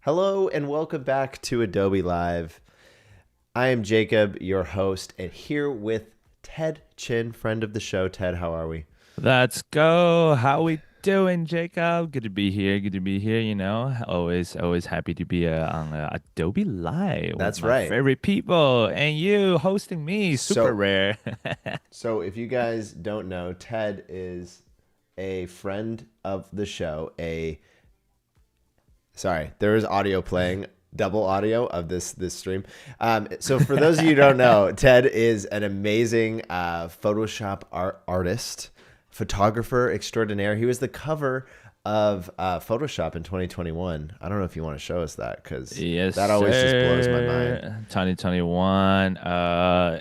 Hello and welcome back to Adobe Live. I am Jacob, your host, and here with Ted Chin, friend of the show. Ted, how are we? Let's go. How we doing, Jacob? Good to be here. Good to be here. Always happy to be on Adobe Live with That's my right. favorite people, and you hosting me. Super So, rare. so if you guys don't know, Ted is a friend of the show. Sorry, there is audio playing, double audio of this stream. So for those of you who don't know, Ted is an amazing Photoshop artist, photographer extraordinaire. He was the cover of Photoshop in 2021. I don't know if you want to show us that because Yes, that always just blows my mind. sir. 2021.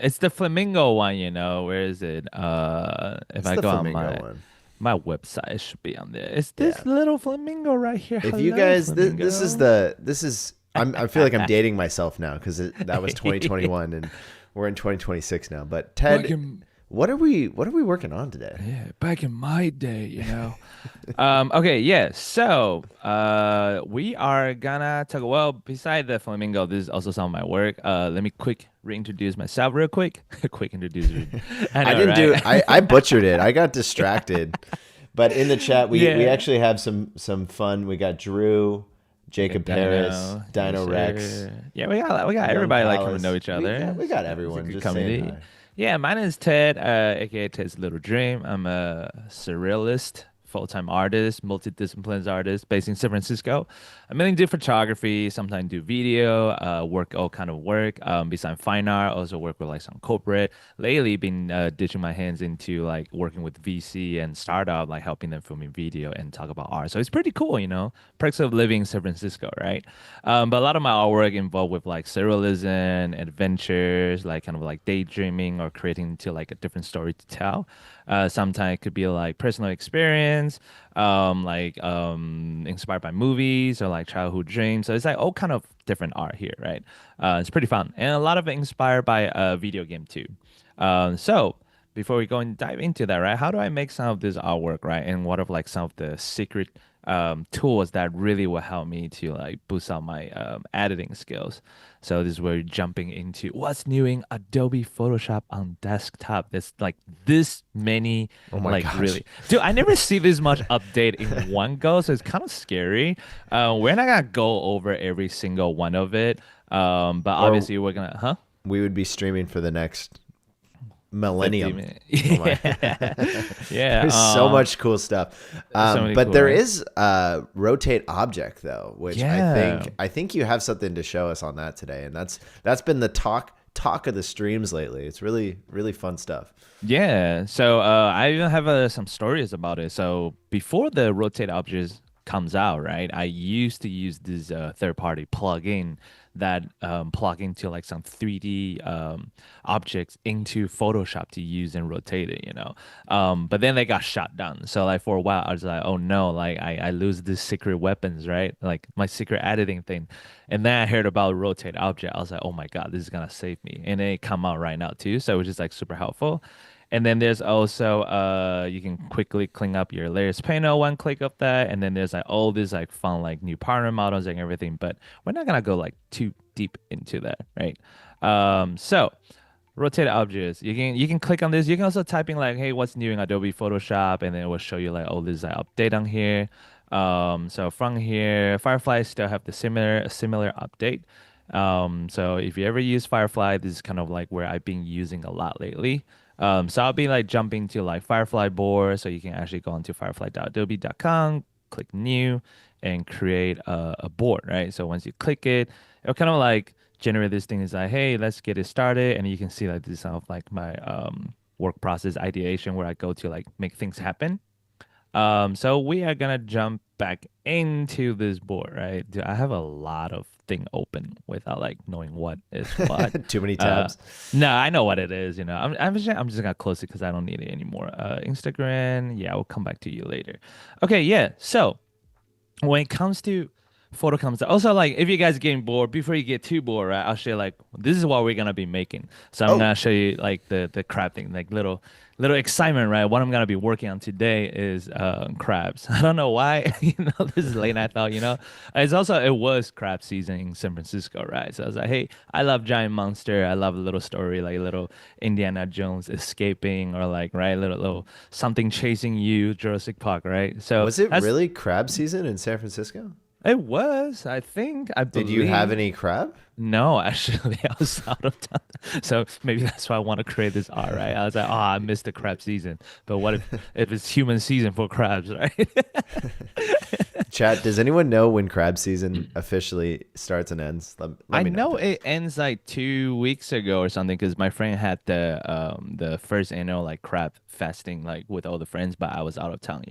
It's the flamingo one. Where is it? If It's I the go on flamingo my one. my website, it should be on there. It's Yeah. this little flamingo right here. If you Hello, guys, this is flamingo. I feel like I'm dating myself now because that was 2021 and we're in 2026 now. But Back Ted, in what are we working on today? Yeah, back in my day. Okay, yeah. So, we are gonna talk. Well, beside the flamingo, this is also some of my work. Let me quick reintroduce myself real quick. Quick introduce. I I know, didn't do right? I butchered it. I got distracted. But in the chat we Yeah. actually have some fun. We got Drew, We got Jacob Paris, Dino. Yes, Dino Rex, sir. Yeah, we got Young everybody like coming to know Palace. each We got other. we got It's a everyone good just saying community. hi. Yeah, my name is Ted, aka Ted's Little Dream. I'm a surrealist, full-time artist, multidisciplines artist based in San Francisco. I mainly do photography, sometimes do video, work all kind of work. Besides fine art, also work with like some corporate. Lately, been ditching my hands into like working with VC and startup, like helping them filming video and talk about art. So it's pretty cool. Perks of living in San Francisco, right? But a lot of my artwork involved with like surrealism, adventures, like kind of like daydreaming or creating into like a different story to tell. Sometimes it could be like personal experience, inspired by movies or like childhood dreams. So it's like all kind of different art here, right? It's pretty fun, and a lot of it inspired by a video game too. So before we go and dive into that, right? How do I make some of this artwork, right? And what are like some of the secret tools that really will help me to like boost up my editing skills. So this is where you're jumping into what's new in Adobe Photoshop on desktop. There's like this many, Oh my like gosh. really, dude. I never see this much update in one go, so it's kind of scary. We're not gonna go over every single one of it, but Or obviously we're gonna, huh? we would be streaming for the next 50 millennium. minutes. Oh my. Yeah. Yeah. There's so much cool stuff. So many But cool, there right? is rotate object though, which I Yeah. think I think you have something to show us on that today, and that's been the talk of the streams lately. It's really fun stuff. Yeah, so I even have some stories about it. So before the rotate objects comes out, right? I used to use this third-party plugin that plug into like some 3D objects into Photoshop to use and rotate it. But then they got shut down. So like for a while, I was like, oh no, like I lose these secret weapons, right? Like my secret editing thing. And then I heard about rotate object. I was like, oh my God, this is gonna save me. And it come out right now too. So it was just like super helpful. And then there's also you can quickly clean up your layers panel, one click of that. And then there's like all these like fun like new partner models and everything, but we're not gonna go like too deep into that, right? So rotate objects. You can click on this. You can also type in like, hey, what's new in Adobe Photoshop, and then it will show you like all this update on here. So from here, Firefly still have the similar update. So if you ever use Firefly, this is kind of like where I've been using a lot lately. So I'll be like jumping to like Firefly board, so you can actually go onto firefly.adobe.com, click new, and create a board, right? So once you click it, it'll kind of like generate this thing. Is like, hey, let's get it started, and you can see like this is kind of like my work process ideation where I go to like make things happen. So we are gonna jump back into this board, right? Dude, I have a lot of thing open without like knowing what is what. Too many Uh, tabs. no, I know what it is. I'm just gonna close it because I don't need it anymore. Instagram, yeah, I'll come back to you later. Okay, yeah. So when it comes to photo comes out. Also, like if you guys are getting bored, before you get too bored, right? I'll show you like this is what we're gonna be making. So I'm Oh, gonna show you like the crab thing, like little excitement, right? What I'm gonna be working on today is crabs. I don't know why, this is late night thought, It's also it was crab season in San Francisco, right? So I was like, hey, I love giant monster. I love a little story, like little Indiana Jones escaping or like right, little something chasing you, Jurassic Park, right? So was it that's really crab season in San Francisco? it was, I think, I Did you have believe. any crab? No, actually, I was out of town. So maybe that's why I want to create this art, right? I was like, oh, I missed the crab season. But what if it's human season for crabs, right? Chat, does anyone know when crab season officially starts and ends? Let I me know. know it ends like 2 weeks ago or something because my friend had the first annual like crab festing like with all the friends, but I was out of town.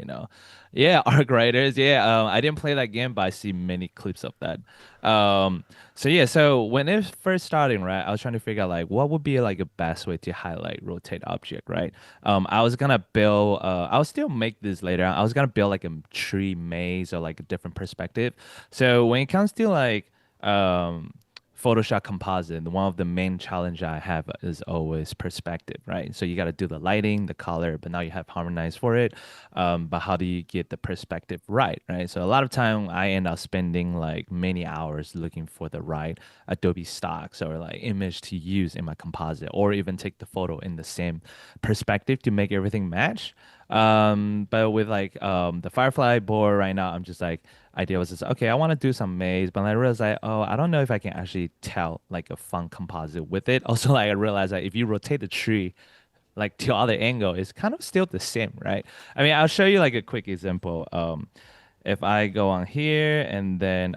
Yeah, Arc Riders. Yeah, I didn't play that game, but I see many clips of that. Um, so yeah, so when it first starting, right, I was trying to figure out like what would be like a best way to highlight rotate object, right? I was gonna build. I'll still make this later. I was gonna build like a tree maze or like a different perspective. So when it comes to like um Photoshop composite, one of the main challenge I have is always perspective, right? So you got to do the lighting, the color, but now you have harmonized for it. But how do you get the perspective right, right? So a lot of time I end up spending like many hours looking for the right Adobe stocks or like image to use in my composite, or even take the photo in the same perspective to make everything match. But with like the Firefly board right now, I'm just like idea was just okay, I want to do some maze, but I realized like, oh, I don't know if I can actually tell like a fun composite with it. Also, like I realized that if you rotate the tree like to other angle, it's kind of still the same, right? I mean, I'll show you like a quick example. If I go on here and then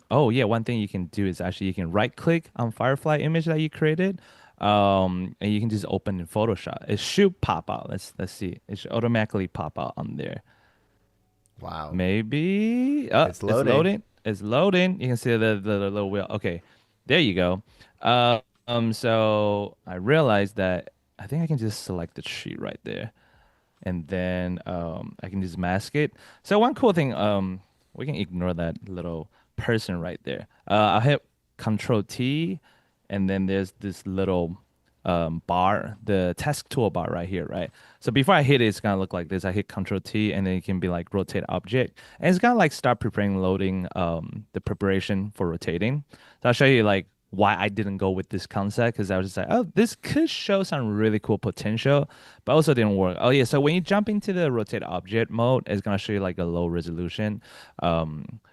oh yeah, one thing you can do is actually you can right click on Firefly image that you created. And you can just open in Photoshop. It should pop out. Let's see. It should automatically pop out on there. Wow. Maybe. It's It's loading. loading. It's loading. You can see the little wheel. Okay, there you go. So I realized that I think I can just select the tree right there, and then I can just mask it. So one cool thing, we can ignore that little person right there. I'll hit Control T, and then there's this little bar, the task toolbar right here, right? So before I hit it, it's gonna look like this. I hit Control T, and then it can be like rotate object, and it's gonna like start preparing loading the preparation for rotating. So I'll show you like why I didn't go with this concept because I was just like, oh, this could show some really cool potential, but also didn't work. Oh yeah, so when you jump into the rotate object mode, it's gonna show you like a low resolution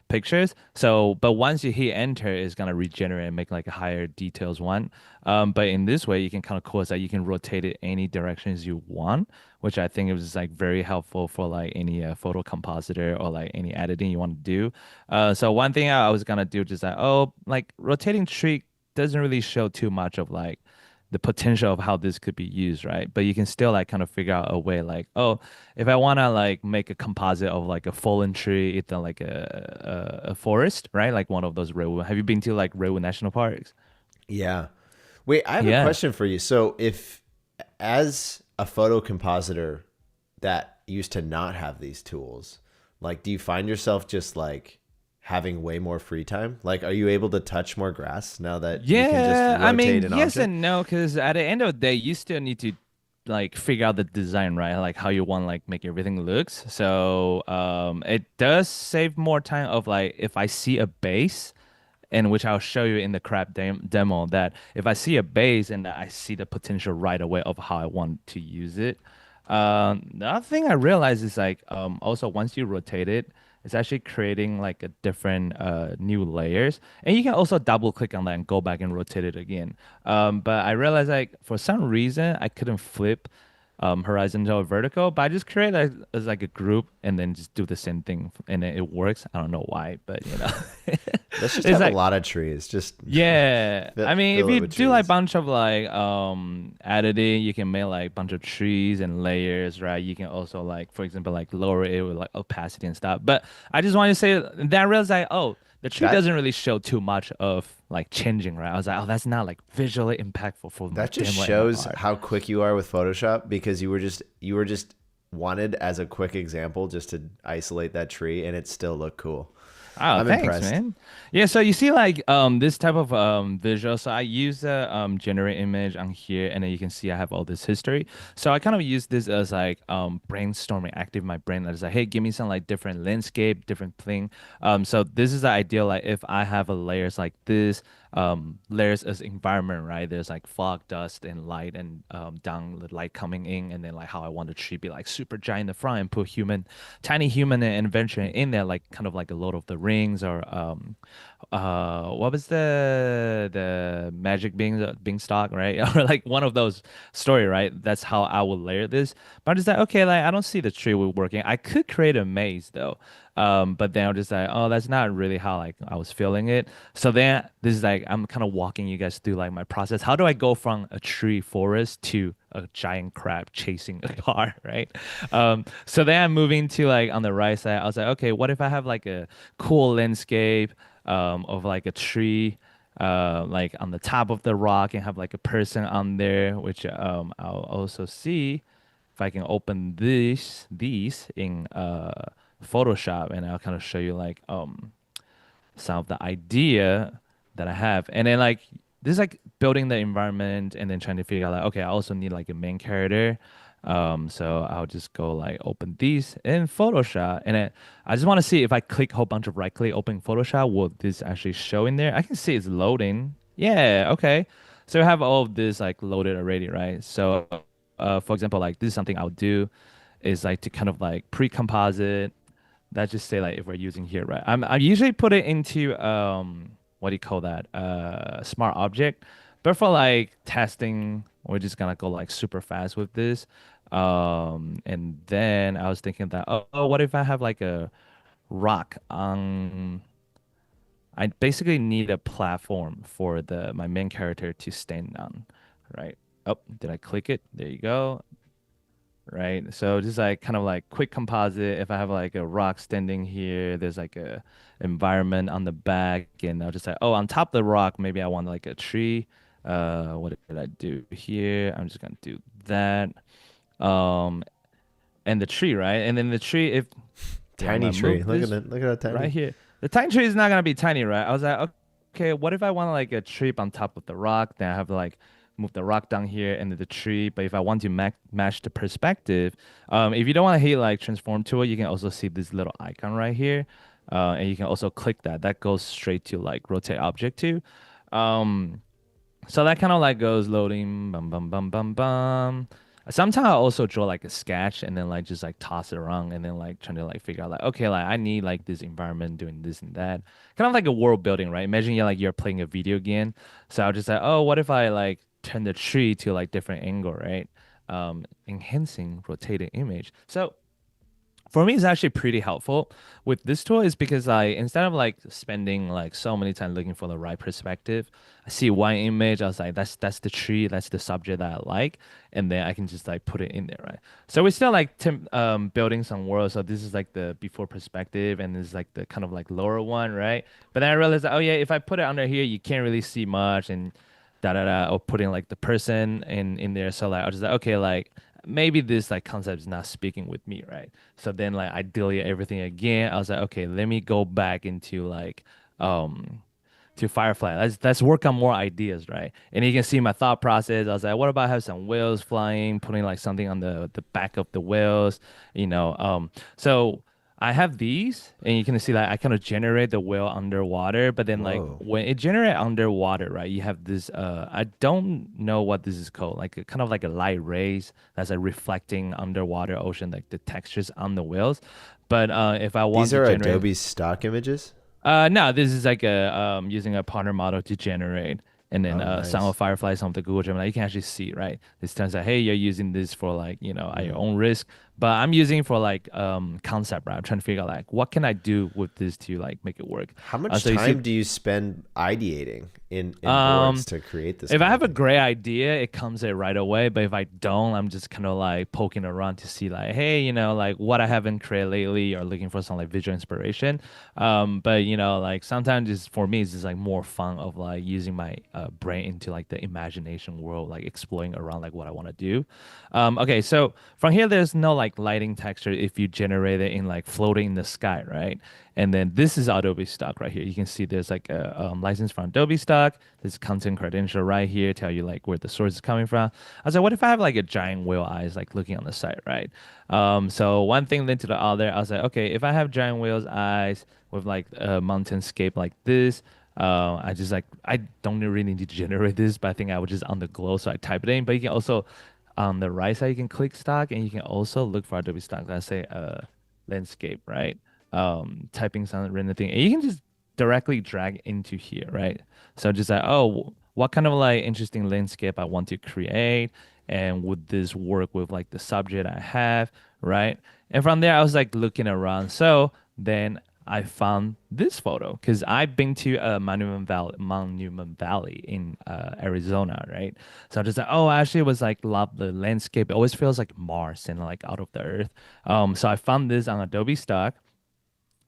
pictures. So, but once you hit enter, it's gonna regenerate and make like a higher details one. But in this way, you can kind of cause that you can rotate it any directions you want, which I think is like very helpful for like any photo compositor or like any editing you want to do. So one thing I was gonna do just like, oh, like rotating tree doesn't really show too much of like the potential of how this could be used, right? But you can still like kind of figure out a way like, oh, if I want to like make a composite of like a fallen tree, it's like a forest, right? Like one of those Redwood. Have you been to like Redwood National Parks? Yeah. Wait, I have a Yeah. question for you. So, if as a photo compositor that used to not have these tools, like, do you find yourself just like having way more free time? Like, are you able to touch more grass now that you can just Yeah, I rotate mean, an yes object? and no, because at the end of the day, you still need to like figure out the design, right? Like how you want like make everything looks. So it does save more time of like if I see a base, and which I'll show you in the crab demo, that if I see a base and I see the potential right away of how I want to use it. The other thing I realized is like also once you rotate it, it's actually creating like a different new layers, and you can also double click on that and go back and rotate it again. But I realized like for some reason I couldn't flip horizontal or vertical, but I just create as like a group and then just do the same thing, and then it works. I don't know why, but Let's just it's have a like lot of trees. Just yeah, I mean, if fill it you with do like trees. bunch of like editing, you can make like bunch of trees and layers, right? You can also like, for example, like lower it with like opacity and stuff. But I just want to say that I realized like, oh, the tree That doesn't really show too much of like changing, right? I was like, oh, that's not like visually impactful for my that just demo and my shows art. how quick you are with Photoshop because you were just wanted as a quick example just to isolate that tree and it still looked cool. Oh, I'm thanks, impressed. man. Yeah, so you see like this type of visual. So I use the generate image on here, and then you can see I have all this history. So I kind of use this as like brainstorming, active my brain. That is like, hey, give me some like different landscape, different thing. So this is the ideal. Like if I have a layers like this, layers as environment, right? There's like fog, dust, and light, and down the light coming in, and then like how I want the tree be like super giant in the front, and put tiny human and adventure in there, like kind of like a Lord of the Rings or what was the magic beanstalk, right? Or like one of those story, right? That's how I would layer this. But I'm just like, okay, like I don't see the tree working. I could create a maze though. But then I'm just like, oh, that's not really how like I was feeling it. So then this is like I'm kind of walking you guys through like my process. How do I go from a tree forest to a giant crab chasing a car, right? So then I'm moving to like on the right side. I was like, okay, what if I have like a cool landscape of like a tree like on the top of the rock and have like a person on there, which I'll also see if I can open these in Photoshop, and I'll kind of show you like some of the idea that I have. And then like this is like building the environment and then trying to figure out like, okay, I also need like a main character. So I'll just go like open these in Photoshop, and then I just want to see if I click a whole bunch of right click open Photoshop, will this actually show in there? I can see it's loading. Yeah, okay. So I have all of this like loaded already, right? So for example, like this is something I'll do is like to kind of like pre-composite. Let's just say like if we're using here, right? I usually put it into what do you call that? Smart object. But for like testing, we're just gonna go like super fast with this. And then I was thinking that what if I have like a rock on I basically need a platform for the my main character to stand on, right? Oh, did I click it? There you go, right? So just like kind of like quick composite. If I have like a rock standing here, there's like a environment on the back, and I'll just say, oh, on top of the rock, maybe I want like a tree. What did I do here? I'm just gonna do that. Um, and the tree, right? And then the tree, if yeah, I'm Tiny gonna tree. move Look at this it. Look at how right tiny. here. The tiny tree is not gonna be tiny, right? I was like, okay, what if I want like a tree on top of the rock? Then I have to like move the rock down here and the tree. But if I want to match the perspective, if you don't want to hit like transform tool, you can also see this little icon right here, and you can also click that. That goes straight to like rotate object to. Um, so that kind of like goes loading, bum bum bum bum bum. Sometimes I also draw like a sketch and then like just like toss it around and then like trying to like figure out like okay like I need like this environment doing this and that, kind of like a world building, right? Imagine you're playing a video game. So I'll just say, oh, what if I like turn the tree to like different angle, right? Enhancing rotating image. So for me it's actually pretty helpful with this tool is because I instead of like spending like so many time looking for the right perspective, I see one image, I was like that's the tree, that's the subject that I like, and then I can just like put it in there, right? So we're still like building some world. So this is like the before perspective, and this is like the kind of like lower one, right? But then I realized oh yeah, if I put it under here you can't really see much, and da da da, or putting like the person in there. So like I was just like okay, like maybe this like concept is not speaking with me, right? So then like I delete everything again. I was like, okay, let me go back into like um to Firefly. Let's work on more ideas, right? And you can see my thought process. I was like, what about have some whales flying, putting like something on the back of the whales, you know? So I have these, and you can see that I kind of generate the whale underwater, but then like Whoa. when it generate underwater, right? You have this I don't know what this is called, like kind of like a light rays that's like reflecting underwater ocean, like the textures on the whales. But if I want These to are generate Adobe stock images. no, this is like a using a partner model to generate, and then Oh, some of nice. Firefly, some of the Google Gemini, you can actually see, right? This turns out, hey, you're using this for like, at your Mm. own risk, but I'm using for like concept, right? I'm trying to figure out like what can I do with this to like make it work. How much So you see, time do you spend ideating in boards um, to create this if I kind of have a thing? great idea, it comes in right away. But if I don't, I'm just kind of like poking around to see like, hey, like what I haven't created lately, or looking for some like visual inspiration. But like sometimes it's for me, it's just like more fun of like using my brain into like the imagination world, like exploring around like what I want to do. Okay, so from here, there's no like like lighting texture if you generate it in like floating in the sky, right? And then this is Adobe stock right here. You can see there's like a license from Adobe stock. This content credential right here tell you like where the source is coming from. I was like, what if I have like a giant whale eyes like looking on the side, right? So one thing led to the other. I was like, okay, if I have giant whale's eyes with like a mountainscape like this, I just like I don't really need to generate this, but I think I would just on the glow, so I type it in. But you can also on the right side you can click stock, and you can also look for Adobe stock. Let's say landscape, right? Typing some random thing, and you can just directly drag into here, right? So just like, oh, what kind of like interesting landscape I want to create, and would this work with like the subject I have, right? And from there, I was like looking around. So then I found this photo because I've been to Monument Valley in Arizona, right? So I'm just like, oh, I actually was like love the landscape. It always feels like Mars and like out of the earth. So I found this on Adobe stock.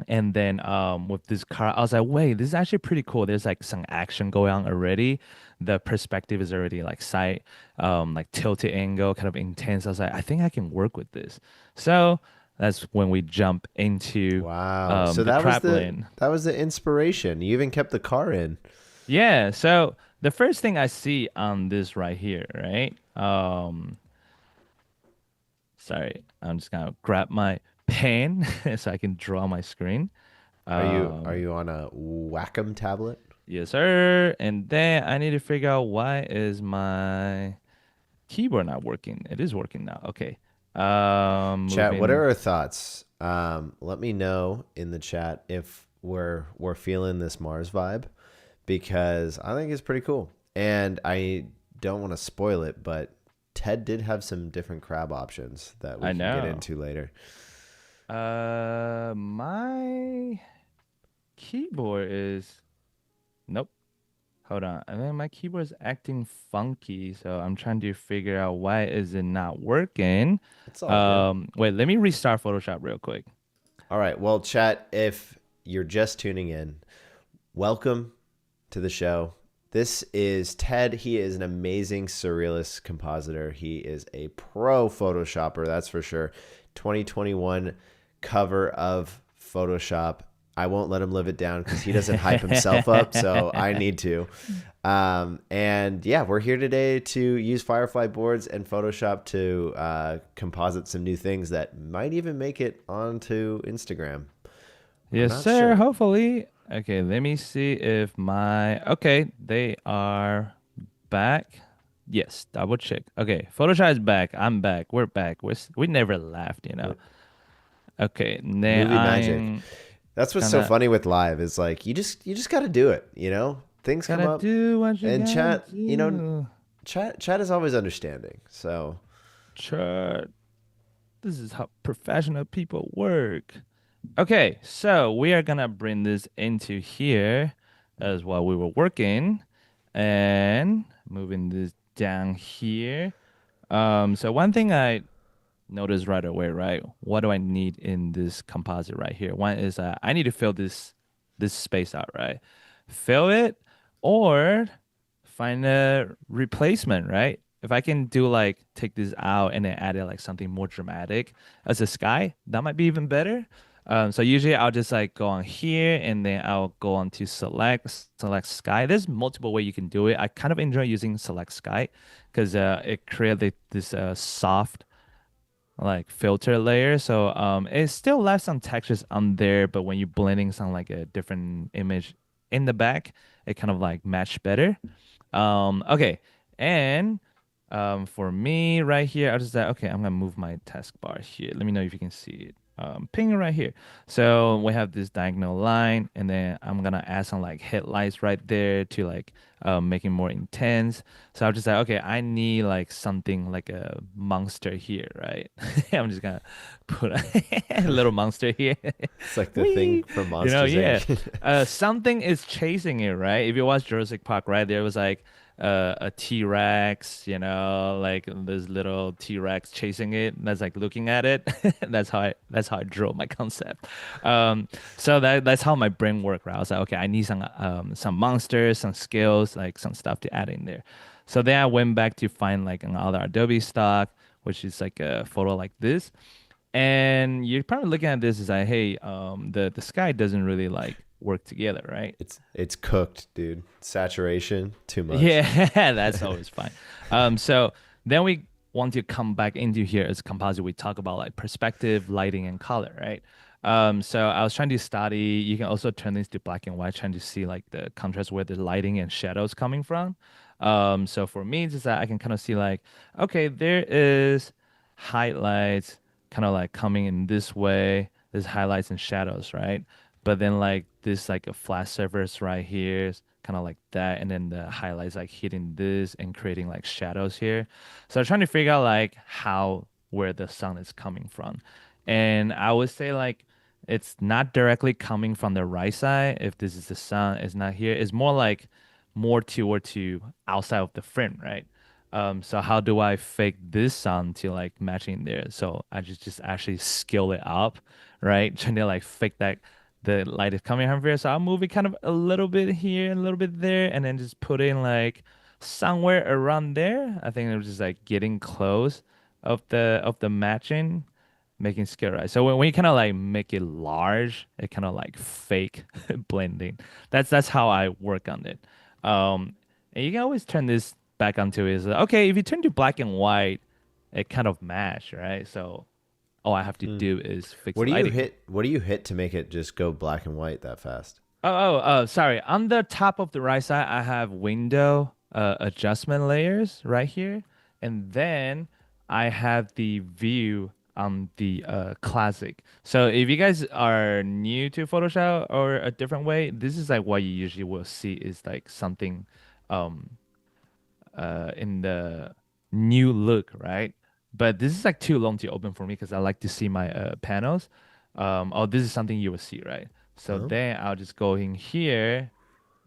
And then with this car, I was like, wait, this is actually pretty cool. There's like some action going on already. The perspective is already like side, like tilted angle, kind of intense. I was like, I think I can work with this. So that's when we jump into Wow. So the that was crapland. that was the inspiration. You even kept the car in. Yeah. So the first thing I see on this right here, right? Sorry, I'm just gonna grab my pen so I can draw my screen. Are Um, you on a Wacom tablet? Yes, sir. And then I need to figure out why is my keyboard not working. It is working now. Okay. Chat, what Moving. are our thoughts? Let me know in the chat if we're feeling this Mars vibe because I think it's pretty cool. And I don't want to spoil it, but Ted did have some different crab options that we I can get know. into later. My keyboard is nope. Hold on. I think my keyboard is acting funky, so I'm trying to figure out why is it not working. It's all good. Wait, let me restart Photoshop real quick. All right. Well, chat, if you're just tuning in, welcome to the show. This is Ted. He is an amazing surrealist compositor. He is a pro Photoshopper, that's for sure. 2021 cover of Photoshop. I won't let him live it down because he doesn't hype himself up, so I need to. And yeah, we're here today to use Firefly Boards and Photoshop to composite some new things that might even make it onto Instagram. I'm Yes, not sir. sure. Hopefully. Okay, let me see if my okay, they are back. Yes, double check. Okay, Photoshop is back. I'm back. We're back. We never left, you know. Okay, then Movie magic. I'm That's what's so gonna funny with live is like you just got to do it, you know? Things come gotta up do what you and gotta chat, do. chat is always understanding. So, Chart. This is how professional people work. Okay, so we are gonna bring this into here as while we were working and moving this down here. So one thing I noticed right away, right? What do I need in this composite right here? One is I need to fill this space out, right? Fill it or find a replacement, right? If I can do like take this out and then add it like something more dramatic as a sky, that might be even better. So usually I'll just like go on here and then I'll go on to select sky. There's multiple way you can do it. I kind of enjoy using select sky because it creates this soft like filter layer. So it still left some textures on there, but when you're blending some like a different image in the back, it kind of like match better. Okay. And for me right here, I'll just say, okay, I'm gonna move my taskbar here. Let me know if you can see it. Ping right here. So we have this diagonal line, and then I'm gonna add some like headlights right there to like make it more intense. So I'll just say, okay, I need like something like a monster here, right? I'm just gonna put a little monster here. it's like the thing Wee! from You know, Monsters yeah. Inc. Something is chasing it, right? If you watch Jurassic Park, right, there was like a T-Rex, you know, like this little T-Rex chasing it. That's like looking at it. That's how I drew my concept. So that's how my brain worked, right? I was like, okay, I need some monsters, some skills, like some stuff to add in there. So then I went back to find like another Adobe stock, which is like a photo like this. And you're probably looking at this as like, hey, the sky doesn't really like work together, right? It's cooked, dude. Saturation, too much. Yeah, that's always fine. So then we want to come back into here as composite. We talk about like perspective, lighting, and color, right? So I was trying to study. You can also turn these to black and white, trying to see like the contrast where the lighting and shadows coming from. So for me, it's just that I can kind of see like, okay, there is highlights kind of like coming in this way. There's highlights and shadows, right? But then like this like a flat surface right here, kind of like that, and then the highlights like hitting this and creating like shadows here. So I'm trying to figure out like how where the sun is coming from. And I would say like it's not directly coming from the right side. If this is the sun, it's not here. It's more like more toward to outside of the frame, right? So how do I fake this sun to like matching there? So I just actually scale it up, right? Trying to like fake that the light is coming from here. So I'll move it kind of a little bit here, a little bit there, and then just put in like somewhere around there. I think it was just like getting close of the matching, making scale right. So when you kind of like make it large, it kind of like fake blending. That's how I work on it. And you can always turn this back onto is okay, if you turn to black and white, it kind of match, right? So all I have to Hmm. do is fix lighting. What do you hit to make it just go black and white that fast? Sorry. On the top of the right side, I have window adjustment layers right here. And then I have the view on the classic. So if you guys are new to Photoshop or a different way, this is like what you usually will see is like something um in the new look, right? But this is like too long to open for me because I like to see my panels. Oh, this is something you will see, right? So Oh, then I'll just go in here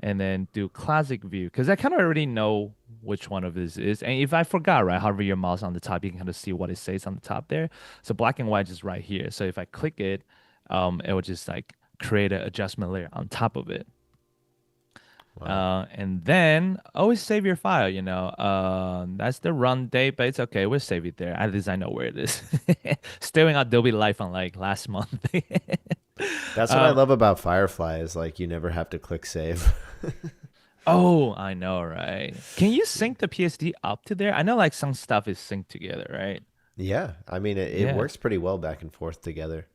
and then do classic view because I kind of already know which one of this is. And if I forgot, right, hover your mouse on the top, you can kind of see what it says on the top there. So black and white is right here. So if I click it, it will just like create an adjustment layer on top of it. wow. And then always save your file, you know. That's the run date, but it's okay. We'll save it there. At least I know where it is. Still in Adobe Life on like last month. That's what I um, love about Firefly is like you never have to click save. oh, I know, right? Can you sync the PSD up to there? I know like some stuff is synced together, right? Yeah, I mean it Yeah. works pretty well back and forth together,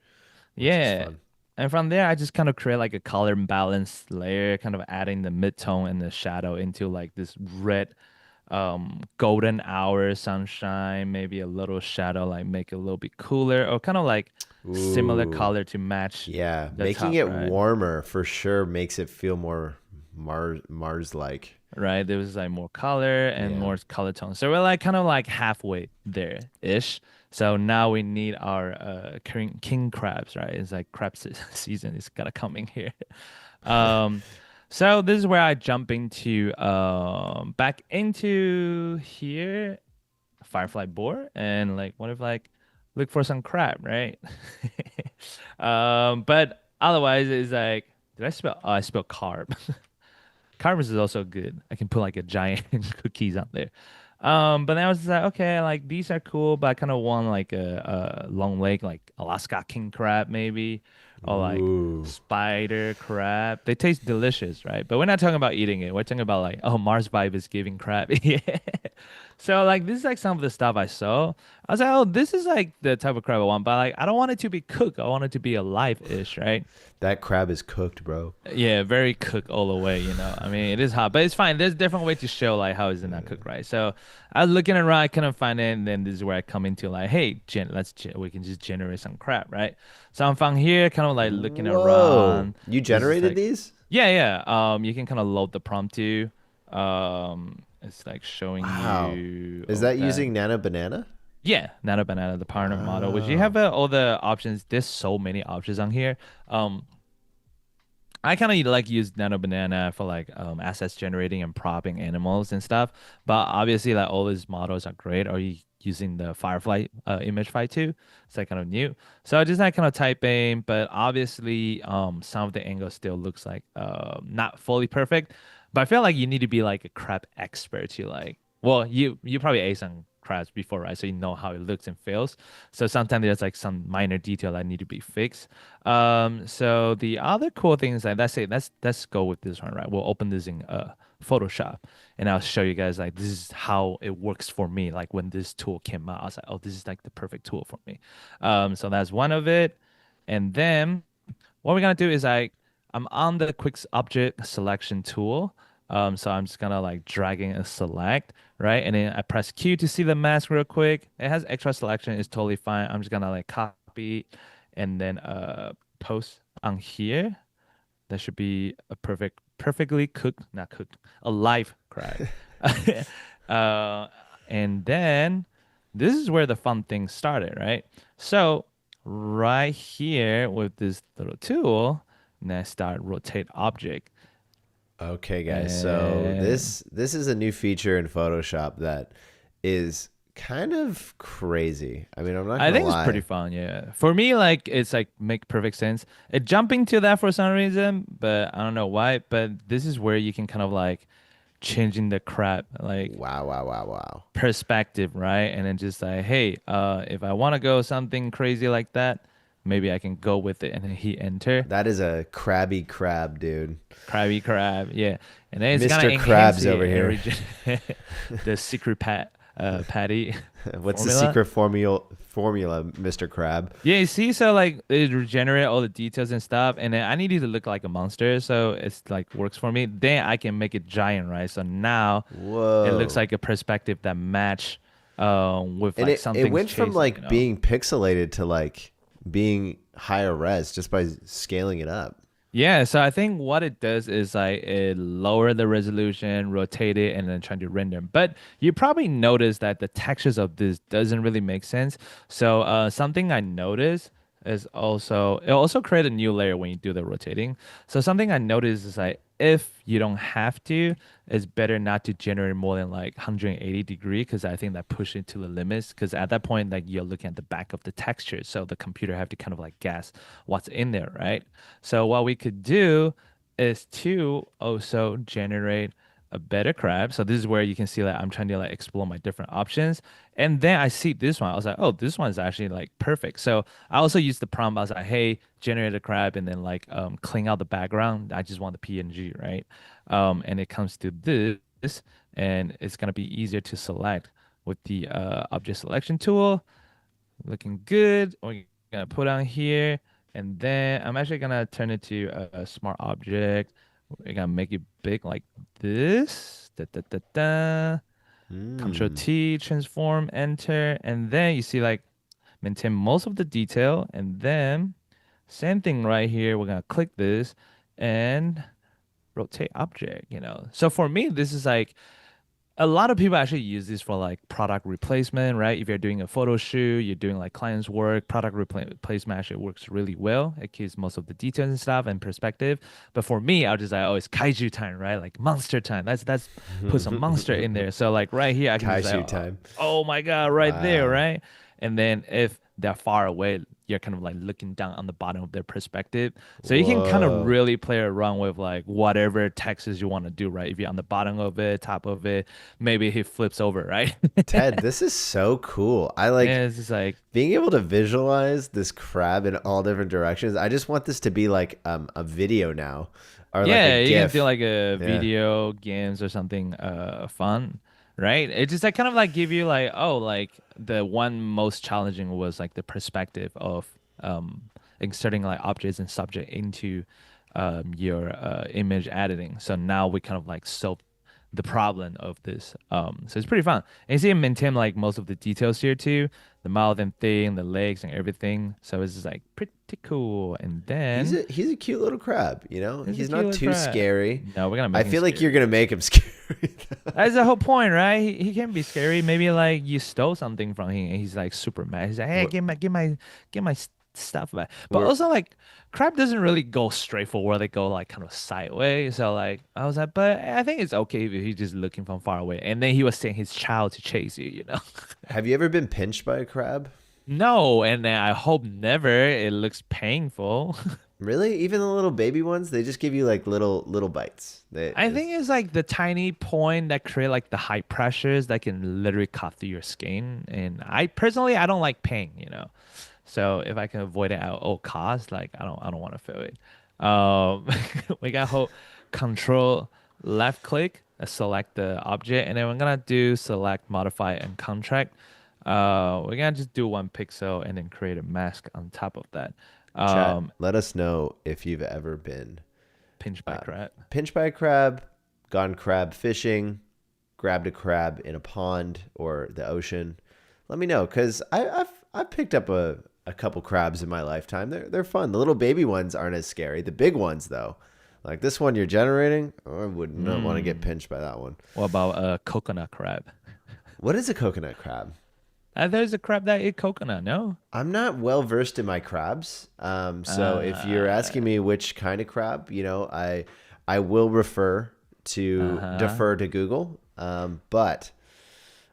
which is Yeah. fun. And from there, I just kind of create like a color balance layer, kind of adding the midtone and the shadow into like this red, golden hour sunshine, maybe a little shadow, like make it a little bit cooler or kind of like similar Ooh, color to match yeah, the making top, it right? warmer for sure makes it feel more Mars like. Right. There was like more color and Yeah. more color tone. So we're like kind of like halfway there-ish. So now we need our king crabs, right? It's like season is gonna coming here. Um, so this is where I jump into back into here, Firefly board, and like what if like look for some crab, right? But otherwise it's like did I spell? Oh, I spelled carb. Carvers is also good. I can put like a giant cookies on there. But then I was just like, okay, like these are cool, but I kind of want like a long leg, like Alaska king crab maybe, or like Ooh. spider crab. They taste delicious, right? But we're not talking about eating it. We're talking about like, oh, Mars vibe is giving crab. Yeah. So like this is like some of the stuff I saw. I was like, oh, this is like the type of crab I want, but like I don't want it to be cooked. I want it to be alive-ish, right? That crab is cooked, bro. Yeah, very cooked all the way, you know. I mean, it is hot, but it's fine. There's different way to show like how is it not cooked right. So I was looking around, I couldn't find it, and then this is where I come into like, hey, we can just generate some crap, right? So I'm from here, kind of like looking Whoa. around. You This is generated like, these? yeah, yeah. You can kind of load the prompt too. It's like showing Wow. you Is all that that. using Nano Banana? Yeah, Nano Banana, the partner model, which you have Wow. all the options. There's so many options on here. I kind of like use Nano Banana for like assets generating and propping animals and stuff. But obviously, like all these models are great. Or you using the Firefly image file too? It's like kind of new. So I just like kind of type in, but obviously, some of the angles still looks like not fully perfect. But I feel like you need to be like a crap expert to like. Well, you probably ate some crabs before, right? So you know how it looks and feels. So sometimes there's like some minor detail that need to be fixed. So the other cool thing is like, let's go with this one, right? We'll open this in Photoshop, and I'll show you guys like this is how it works for me. Like when this tool came out, I was like, oh, this is like the perfect tool for me. So that's one of it. And then what we're gonna do is I'm on the quick object selection tool. So I'm just gonna like dragging a select, right? And then I press Q to see the mask real quick. It has extra selection, it's totally fine. I'm just gonna like copy and then post on here. That should be a perfectly cooked, not cooked, a live crab. uh, and then this is where the fun thing started, right? So right here with this little tool, and I start rotate object. Okay, guys. So And this is a new feature in Photoshop that is kind of crazy. I mean, I'm not I gonna think it's pretty lie. fun, yeah. For me, like it's like make perfect sense. It jumping to that for some reason, but I don't know why. But this is where you can kind of like changing the crap, like Wow, wow, wow, wow. perspective, right? And then just like, hey, if I want to go something crazy like that, maybe I can go with it. And then hit enter, That is a crabby crab, dude. crabby crab, yeah. And then it's gonna Mr. enhance Krabs it over and here. the secret patty What's the formula. secret formula, Mr. Crab? Yeah, you see, so like it regenerate all the details and stuff, and then I need it to look like a monster, so it's like works for me. Then I can make it giant, right? So now it looks Whoa. like a perspective that match with And like it something's went from chasing, you like know. being pixelated to like being higher res just by scaling it up. Yeah, so I think what it does is like it lower the resolution, rotate it, and then try to render. But you probably notice that the textures of this doesn't really make sense. So something I noticed is also it also create a new layer when you do the rotating. So something I noticed is like if you don't have to, it's better not to generate more than like 180-degree because I think that push it to the limits. Because at that point, like you're looking at the back of the texture, so the computer have to kind of like guess what's in there, right? So what we could do is to also generate a better crab. So this is where you can see that I'm trying to like explore my different options. And then I see this one. I was like, oh, this one is actually like perfect. So I also use the prompt. I was like, hey, generate a crab and then like clean out the background. I just want the PNG, right? And it comes to this, and it's gonna be easier to select with the object selection tool. Looking good. We're gonna put on here, and then I'm actually gonna turn it to a smart object. We're gonna make it big like this. Da, da, da, da. Control Hmm. T, transform, enter, and then you see like maintain most of the detail, and then same thing right here. We're gonna click this and rotate object, you know. So for me, this is like a lot of people actually use this for like product replacement, right? If you're doing a photo shoot, you're doing like client's work, replacement actually works really well. It keeps most of the details and stuff and perspective. But for me, I was just like, oh, it's kaiju time, right? Like monster time. Let's put some monster in there. So like right here, I can just say, Kaiju oh, time. oh my God, right there, Wow. right? And then if they're far away, you're kind of like looking down on the bottom of their perspective. So you can kind of Whoa. really play around with like whatever textures you want to do, right? If you're on the bottom of it, top of it, maybe he flips over, right? Ted, this is so cool. I like And it's just like, being able to visualize this crab in all different directions. I just want this to be like a video now or like a yeah, you can do GIF. like a Yeah. video games or something fun, right? It just like kind of like give you like, oh, like the one most challenging was like the perspective of inserting like objects and subject into your image editing. So now we kind of like solve the problem of this. So it's pretty fun. And you see it maintain like most of the details here too, the mouth and thing, the legs and everything. So it's just like pretty cool. And then He's a cute little crab, you know? there's a He's cute not little too crab. scary. No, we're gonna I make him feel like you're scary. gonna make him scary. That's the whole point, right? He can be scary. Maybe like you stole something from him and he's like super mad. He's like, hey, we're, get my stuff back. But we're also like crab doesn't really go straight forward. They go like kind of sideways. So like I was like, but I think it's okay if he's just looking from far away. And then he was saying his child to chase you, you know? Have you ever been pinched by a crab? No, and I hope never. It looks painful. Really? Even the little baby ones, they just give you like little bites. I think it's like the tiny point that create like the high pressures that can literally cut through your skin. And I personally, I don't like pain, you know. So if I can avoid it at all costs, like I don't want to feel it. Um, we got hold control left click, select the object, and then we're gonna do select, modify, and contract. We're gonna just do 1 pixel and then create a mask on top of that. Chat, Um, let us know if you've ever been pinch by crap. pinched by a crab, gone crab fishing, grabbed a crab in a pond or the ocean. Let me know, because I've picked up a couple crabs in my lifetime. They're fun. The little baby ones aren't as scary. The big ones though, like this one you're generating, I would not want to get pinched by that one. What about a coconut crab? What is a coconut crab? There's a crab that eat coconut. No. I'm not well versed in my crabs. So if you're asking me which kind of crab, I will defer to Google. But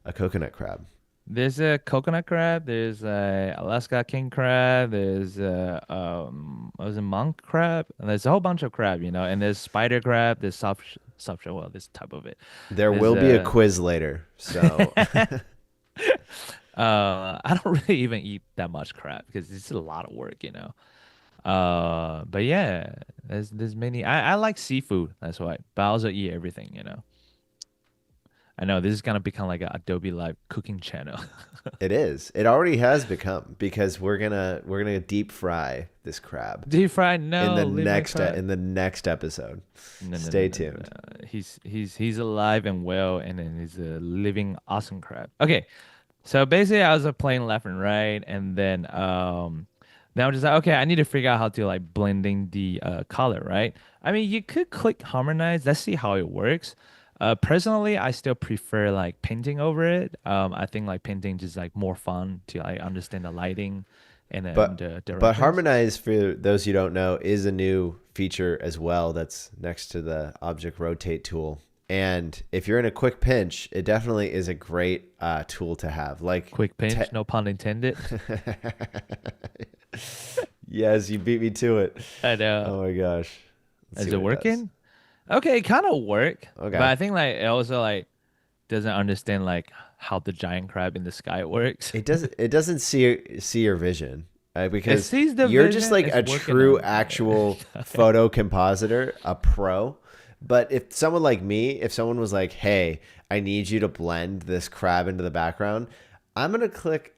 a coconut crab. There's a coconut crab. There's a Alaska king crab. There's a what was it, monk crab? And there's a whole bunch of crab, you know. And there's spider crab. There's soft shell. Well, this type of it. There There's will be a quiz later. So I don't really even eat that much crab because it's a lot of work, you know. But yeah, there's many. I like seafood. That's why. But I also eat everything, you know. I know this is gonna become like a Adobe Live cooking channel. it is. It already has become, because we're gonna deep fry this crab Deep fried? in No, leave me crab. the next episode. No, no, no, Stay no, no. tuned. He's alive and well, and then he's a living awesome crab. Okay, so basically, I was playing left and right, and then I'm just like, okay, I need to figure out how to like blending the color, right? I mean, you could click harmonize. Let's see how it works. Personally, I still prefer like painting over it. I think like painting just like more fun to like understand the lighting and then But the but directions. harmonize, for those you don't know, is a new feature as well that's next to the object rotate tool. And if you're in a quick pinch, it definitely is a great tool to have. Like Quick pinch, no pun intended. yes, you beat me to it. I know. Oh my gosh. Let's see Is it what it does. working? Okay, it kind of work, but Okay. I think like it also like doesn't understand like how the giant crab in the sky works. It doesn't see your vision, It because sees the you're just vision. like It's a working true on actual it. photo compositor, a pro. But if someone like me, if someone was like, "Hey, I need you to blend this crab into the background," I'm gonna click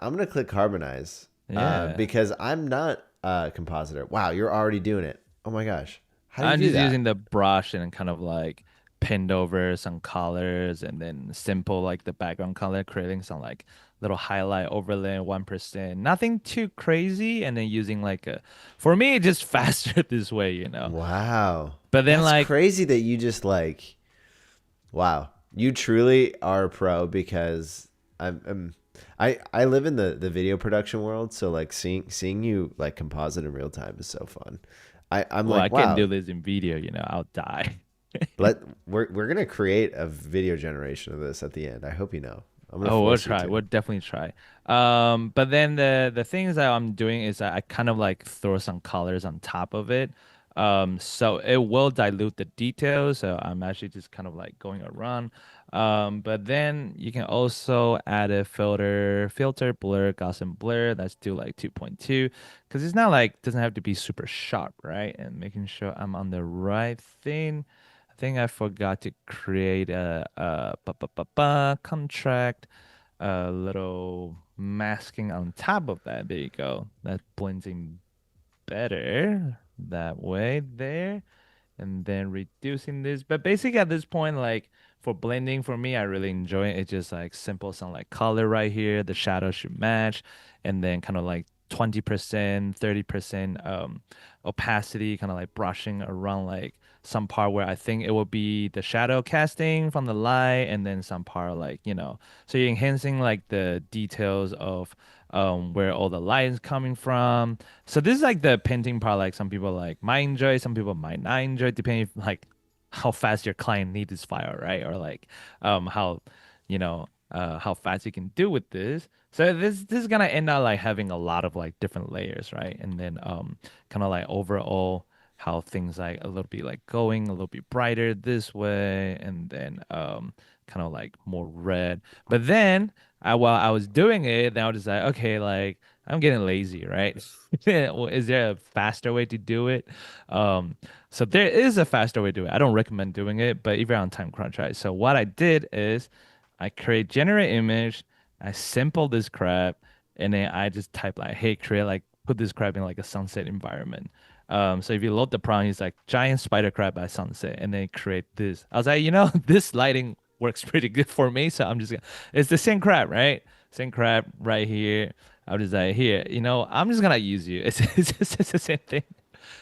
harmonize, Yeah. because I'm not a compositor. Wow, you're already doing it. Oh my gosh, how do you I'm do just that? using the brush and kind of like pinned over some colors and then simple like the background color, creating some like little highlight overlay 1%. Nothing too crazy. And then using like for me, it's just faster this way, you know. Wow, But then that's like, crazy that you just like. Wow, you truly are a pro, because I live in the video production world, so like seeing you like composite in real time is so fun. I'm well, I like, can't wow, do this in video, you know, I'll die. let we're gonna create a video generation of this at the end. I hope you know. I'm gonna Oh, we'll force you try. to. We'll definitely try. But then the things that I'm doing is that I kind of like throw some colors on top of it. So it will dilute the details. So I'm actually just kind of like going around. But then you can also add a filter, blur, Gaussian blur. That's to like 2.2, because it's not like doesn't have to be super sharp, right? And making sure I'm on the right thing. I think I forgot to create a contract, a little masking on top of that. There you go. That blends in better that way there. And then reducing this. But basically at this point, like for blending for me, I really enjoy it. It's just like simple some like color right here. The shadow should match. And then kind of like 20%, 30% opacity, kind of like brushing around like some part where I think it will be the shadow casting from the light, and then some part like, you know, so you're enhancing like the details of where all the light is coming from. So this is like the painting part, like some people like might enjoy, some people might not enjoy, depending if, like how fast your client needs this file, right? Or like how how fast you can do with this. So this is gonna end up like having a lot of like different layers, right? And then kind of like overall how things like a little bit like going a little bit brighter this way, and then kind of like more red. But then while I was doing it, then I was just like, okay, like I'm getting lazy, right? Well, is there a faster way to do it? Um, so there is a faster way to do it. I don't recommend doing it, but if you're on time crunch, right? So what I did is I create generate image, I sample this crap, and then I just type like, hey, create like put this crab in like a sunset environment. So if you load the prompt, he's like giant spider crab by sunset, and then create this. I was like, this lighting works pretty good for me, so I'm just gonna. It's the same crab, right? Same crab right here. I was just like, here, I'm just gonna use you. It's the same thing.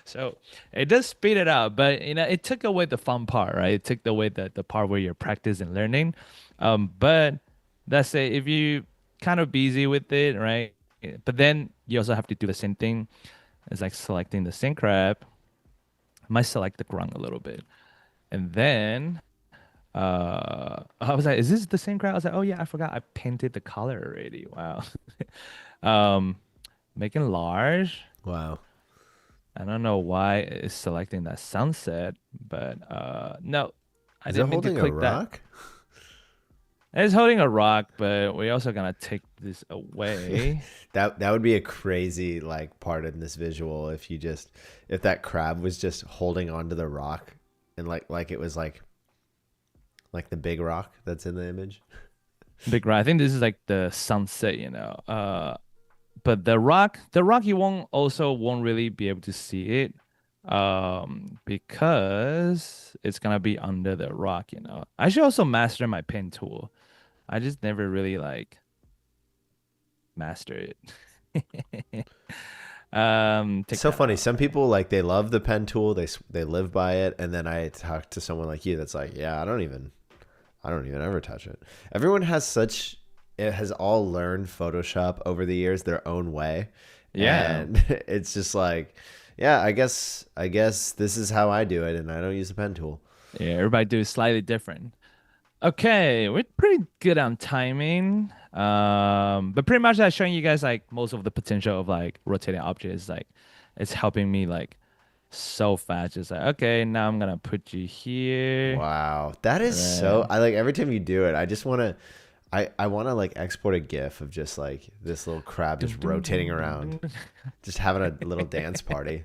So it does speed it up, but it took away the fun part, right? It took away the part where you're practicing learning. But let's say if you kind of busy with it, right? But then you also have to do the same thing. It's like selecting the same crab. I might select the grunt a little bit. And then I was like, is this the same crab? I was like, oh yeah, I forgot I painted the color already. Wow. um Making large. Wow. I don't know why it's selecting that sunset, but no, I Is it didn't mean to holding a click that. rock? It's holding a rock, but we're also gonna take this away. That would be a crazy like part in this visual if that crab was just holding onto the rock and like it was like the big rock that's in the image. Big rock. I think this is like the sunset, but the rock you won't really be able to see it, because it's gonna be under the rock. I should also master my pen tool. I just never really like master it. It's Take so that funny. out. Some people like they love the pen tool. They live by it, and then I talk to someone like you that's like, yeah, I don't even ever touch it. Everyone it has all learned Photoshop over the years their own way. Yeah. And it's just like, yeah, I guess this is how I do it, and I don't use the pen tool. Yeah, everybody do it slightly different. Okay, we're pretty good on timing. But pretty much I'm showing you guys like most of the potential of like rotating objects. Like it's helping me like so fast. Just like, okay, now I'm gonna put you here. Wow. That is so Right. I like every time you do it, I just want to like export a gif of just like this little crab Dun, just dun, rotating dun, dun, around, dun. just having a little dance party.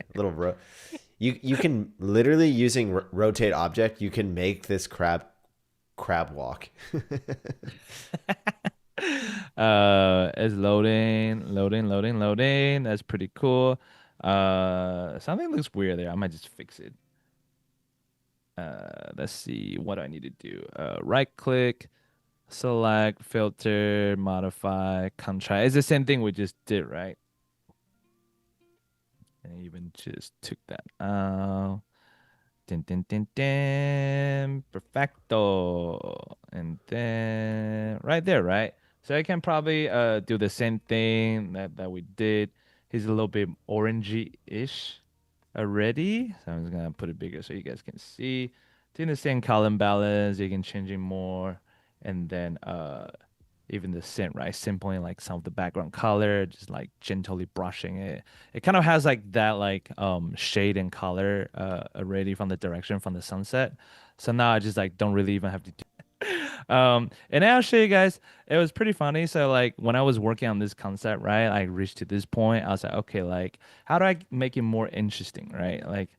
You can literally using rotate object, you can make this crab walk. It's loading. That's pretty cool. Something looks weird there. I might just fix it. Let's see what I need to do. Right click, select, filter, modify, contrast. It's the same thing we just did, right? And even just took that out. Din, din, din, din. Perfecto. And then right there, right? So I can probably do the same thing that we did. He's a little bit orangey-ish already. So I'm just gonna put it bigger so you guys can see. Doing the same column balance, you can change it more. And then even the scent, right? Simpling like some of the background color, just like gently brushing it. It kind of has like that like shade and color already from the direction from the sunset. So now I just like don't really even have to do and I'll show you guys. It was pretty funny. So like when I was working on this concept, right, I reached to this point. I was like, okay, like how do I make it more interesting, right? Like,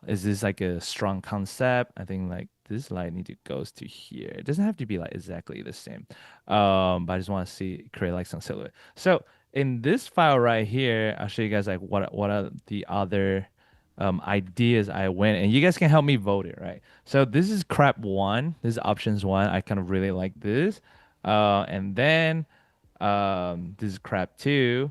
is this like a strong concept? I think like this light need to goes to here. It doesn't have to be like exactly the same. But I just want to see create like some silhouette. So in this file right here, I'll show you guys like what are the other ideas I went, and you guys can help me vote it, right? So this is crap one. This is options one. I kind of really like this. And then this is crap two.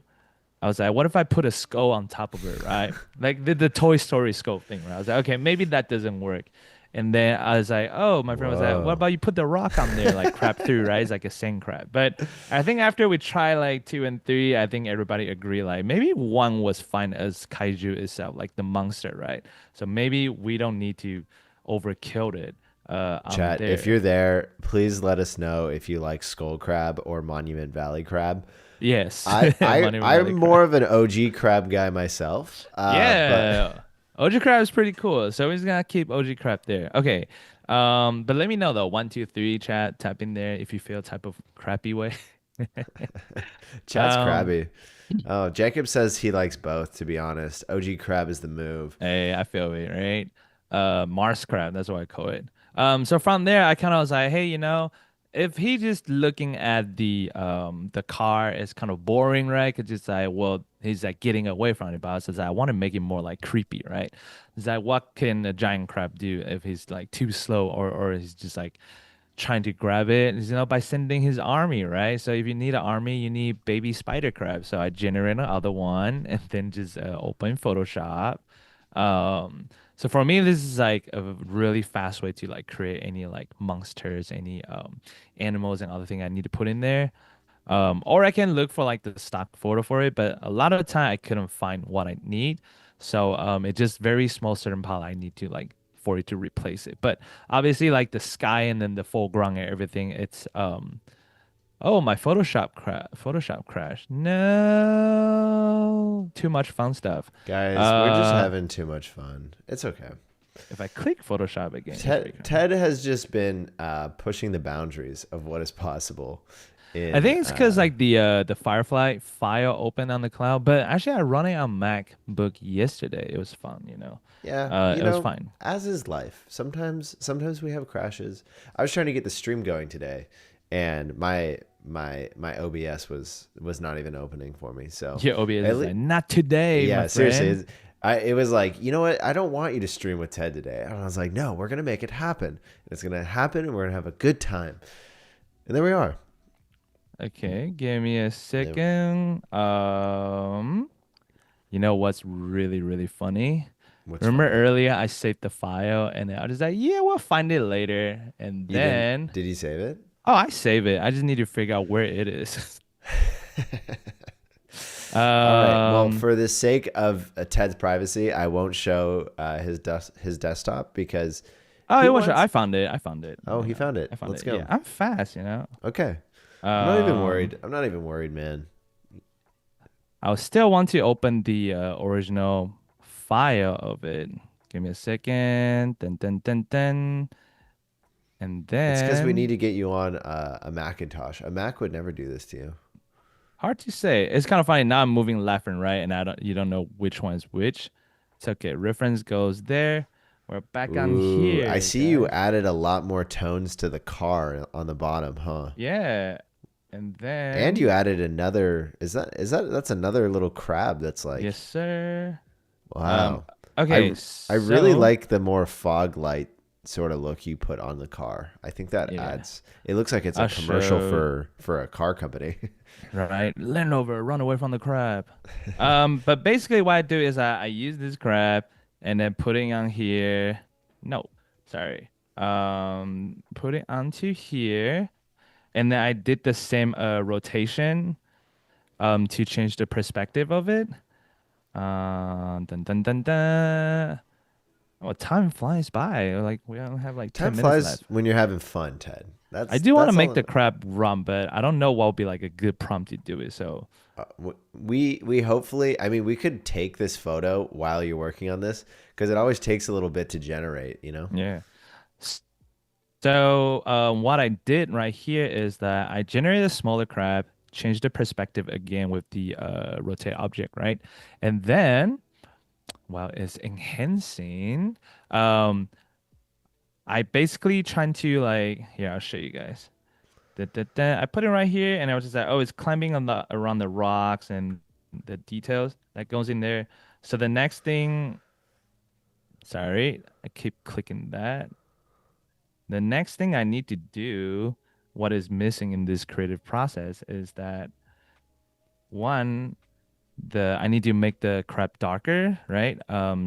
I was like, what if I put a skull on top of it, right? Like the Toy Story skull thing, right? I was like, okay, maybe that doesn't work. And then I was like, oh, my friend was like, what Whoa. about you put the rock on there, like crab through, right? It's like a sand crab. But I think after we try like two and three, I think everybody agree like maybe one was fine as kaiju itself, like the monster, right? So maybe we don't need to overkill it on Chat, if there. you're there, please let us know if you like skull crab or Monument Valley crab. Yes, I I Monument Valley I'm crab. more of an OG crab guy myself. But Yeah. OG crab is pretty cool. So we're just gonna keep OG crab there. Okay. But let me know though. 1, 2, 3 chat, tap in there if you feel type of crappy way. Chat's Um, crabby. Oh, Jacob says he likes both, to be honest. OG crab is the move. Hey, I feel it, right? Mars crab, that's what I call it. So from there, I kind of was like, hey, if he just looking at the car is kind of boring, right? Cause it's like, well, he's like getting away from it, but I was like, I want to make it more like creepy, right? It's like, what can a giant crab do if he's like too slow or he's just like trying to grab it, by sending his army, right? So if you need an army, you need baby spider crab. So I generate another one and then just open Photoshop. So for me, this is like a really fast way to like create any like monsters, any animals and other thing I need to put in there. Or I can look for like the stock photo for it, but a lot of the time I couldn't find what I need. So it's just very small certain part I need to like for it to replace it. But obviously like the sky and then the foreground and everything, it's oh, my Photoshop crash. No. Too much fun stuff. Guys, we're just Uh having too much fun. It's okay. if I click Photoshop again, it should be Ted has just been pushing the boundaries of what is possible I in think it's because like the Firefly file opened on the cloud, but actually I run it on MacBook yesterday. It was fun. yeah, It was fine. as is life. Sometimes we have crashes. I was trying to get the stream going today, and my OBS was not even opening for me. So Yeah, OBS at is le- like not today, my yeah, seriously. friend. It was like, you know what? I don't want you to stream with Ted today. And I was like, no, we're gonna make it happen. And it's gonna happen, and we're gonna have a good time. And there we are. Okay, give me a Yeah. second. You know what's really, really funny? What's Remember funny? earlier I saved the file and then I was like, yeah, we'll find it later. And You didn't? then, Did you save it? oh, I save it. I just need to figure out where it is. All right. Well, Um, for the sake of Ted's privacy, I won't show his desktop because oh, he it was. wants. I found it. I found it. Oh, he found I it. found Let's it. Yeah, go. I'm fast. Okay. I'm not even Um, worried. I'm not even worried, man. I'll still want to open the original file of it. Give me a second. Dun, dun, dun, dun. And It's because we need then to get you on a Macintosh. A Mac would never do this to you. hard to say. It's kind of funny. Now I'm moving left and right, and you don't know which one's which. It's okay. Reference goes there. We're back on Ooh, I here, see you guys. added a lot more tones to the car on the bottom, huh? Yeah. And And you then, added another. That's another little crab that's yes, like, sir. Um, wow. okay, I really so like the more fog light sort of look you put on the car. I think that yeah, adds. It looks like it's a I'll commercial show. for a car company. Right, Land Rover, run away from the crab. But basically, what I do is I use this crab and then putting on here. No, sorry. Put it onto here, and then I did the same rotation to change the perspective of it. Dun dun dun dun. Oh, time flies by. Like we only have like Time 10 minutes flies left. when you're having fun, Ted. I That's do want to that's make all. the crab run, but I don't know what would be like a good prompt to do it. So We hopefully. I mean, we could take this photo while you're working on this because it always takes a little bit to generate. You know. yeah. S- So what I did right here is that I generated a smaller crab, changed the perspective again with the rotate object, right? And then while it's enhancing, um, I basically trying to like here, I'll show you guys. I put it right here, and I was just like, oh, it's climbing on the around the rocks and the details that goes in there. So the next thing, sorry, I keep clicking that. The next thing I need to do, what is missing in this creative process is that one, the I need to make the crap darker, right?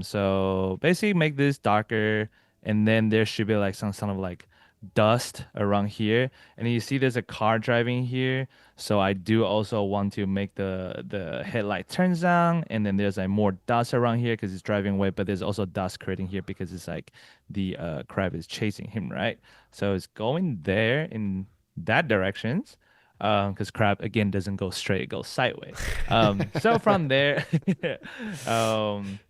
So basically make this darker, and then there should be like some sort of like dust around here. And you see there's a car driving here. So I do also want to make the headlight turns on, and then there's like more dust around here because it's driving away, but there's also dust creating here because it's like the crab is chasing him, right? So it's going there in that directions because crab again doesn't go straight, it goes sideways. So from there, um,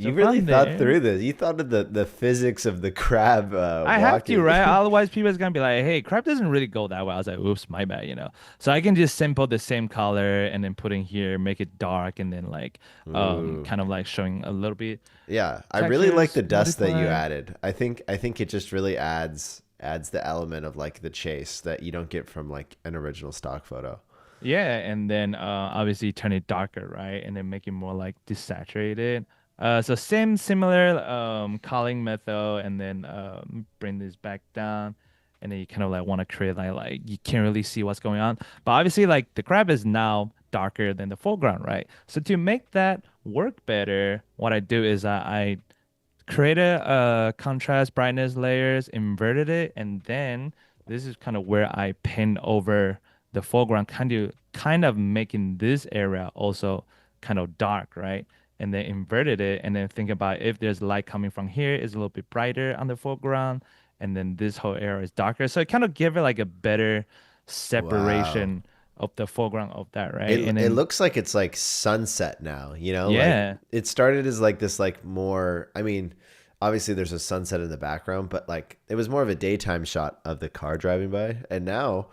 So You really from thought there, through this. You thought of the physics of the crab I have to, walking. right? Otherwise, people is gonna be like, "Hey, crab doesn't really go that way." I was like, "Oops, my bad," you know. So I can just sample the same color and then put in here, make it dark, and then like, Ooh. kind of like showing a little bit Yeah, I really like textures, the dust that you modify. added. I think it just really adds the element of like the chase that you don't get from like an original stock photo. Yeah, and then obviously turn it darker, right? And then make it more like desaturated. So same similar culling method, and then bring this back down, and then you kind of like want to create like you can't really see what's going on. But obviously, like the crab is now darker than the foreground, right? So to make that work better, what I do is I created a contrast brightness layers, inverted it, and then this is kind of where I pin over the foreground, kind of making this area also kind of dark, right? And then inverted it, and then think about if there's light coming from here, it's a little bit brighter on the foreground, and then this whole area is darker. So it kind of give it like a better Wow. separation of the foreground of that, right? It And it then looks like it's like sunset now, like yeah. it started as like this like more, I mean, obviously there's a sunset in the background, but like it was more of a daytime shot of the car driving by, and now,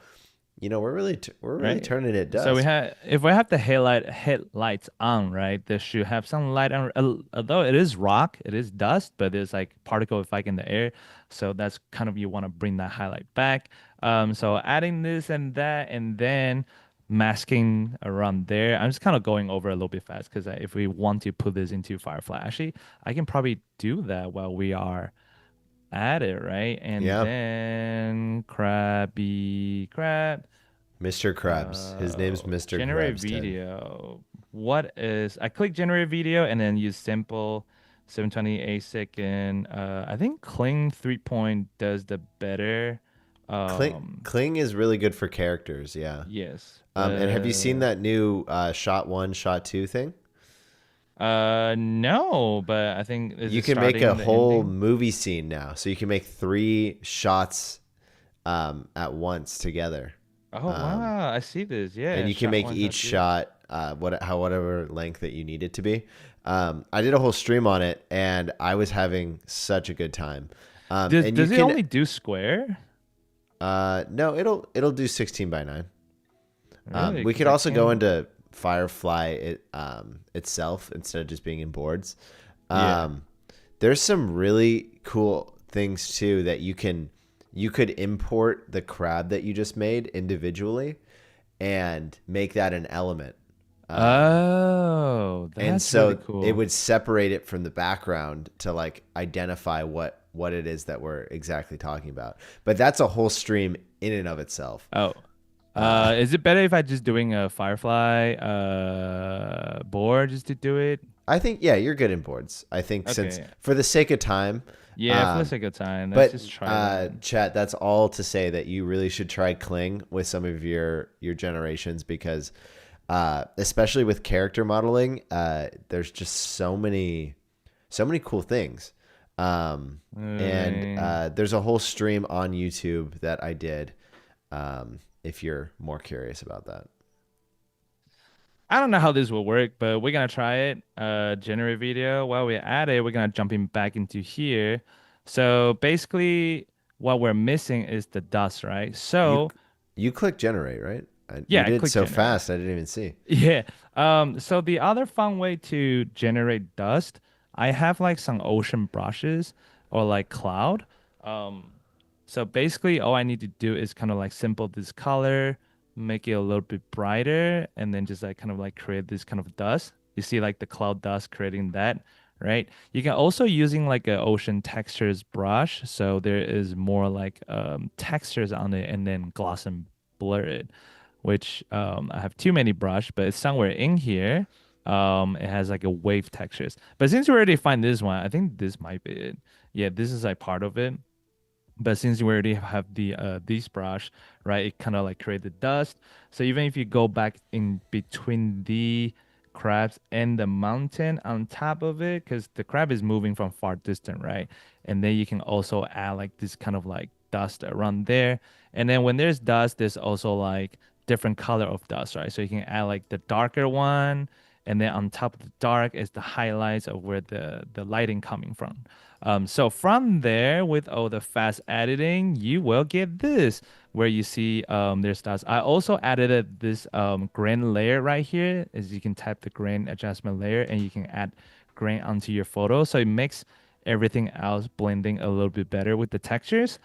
we're really Right. turning it So we dusk. have if we have the headlights on, right? There should have some light on. Although it is rock, it is dust, but there's like particle effect in the air. So that's kind of you want to bring that highlight back. So adding this and that, and then masking around there. I'm just kind of going over a little bit fast because if we want to put this into Firefly, actually, I can probably do that while we are at it, right? And Yeah. then crabby crab. Mr. Krabs. His name's Mr. Generate Krabs, Ted. video. What is I click generate video and then use simple 720 a second. I think Cling 3 point does the better. Cling, Um, Cling is really good for characters, yeah. yes, And have you seen but that new shot one, shot two thing? no, but I think is You it can make starting a and the whole ending? movie scene now. So you can make three shots at once together. Oh Um, wow, I see this. and Yeah, you can shot make one, each shot two. shot whatever length that you need it to be. I did a whole stream on it, and I was having such a good time. Does And you does it can only do square? no, it'll do 16 by 9. Really? We Because could I also go can't. into Firefly itself instead of just being in boards. Yeah. Um, there's some really cool things too that you could import the crab that you just made individually and make that an element. Oh, And that's really so it cool. would separate it from the background to like identify what it is that we're exactly talking about. But that's a whole stream in and of itself. Oh, Uh, is it better if I just doing a Firefly board just to do it? I think yeah, you're good in boards. I think since Okay. for the sake of time, Yeah, for the um, sake of time, let's but just try that. chat. That's all to say that you really should try Cling with some of your generations because, especially with character modeling, there's just so many cool things. And Really. there's a whole stream on YouTube that I did. If you're more curious about that. I don't know how this will work, but we're gonna try it. Generate video. While we're at it, we're gonna jumping back into here. So basically, what we're missing is the dust, right? You So you click generate, right? You yeah, I did click so generate. fast, I didn't even see. Yeah. So the other fun way to generate dust, I have like some ocean brushes or like cloud. Um, so basically all I need to do is kind of like simple this color, make it a little bit brighter, and then just like kind of like create this kind of dust. You see like the cloud dust creating that, right? You can also using like a ocean textures brush. So there is more like textures on it and then gloss and blur it which I have too many brush, but it's somewhere in here. It has like a wave textures. But since we already find this one, I think this might be it. Yeah, this is like part of it. But since you already have the this brush, right, it kind of like created dust. So even if you go back in between the crabs and the mountain on top of it, because the crab is moving from far distant, right? And then you can also add like this kind of like dust around there. And then when there's dust, there's also like different color of dust, right? So you can add like the darker one and then on top of the dark is the highlights of where the lighting coming from. So from there, with all the fast editing, you will get this where you see there's dots. I also added this grain layer right here. As you can tap the grain adjustment layer, and you can add grain onto your photo, so it makes everything else blending a little bit better with the textures.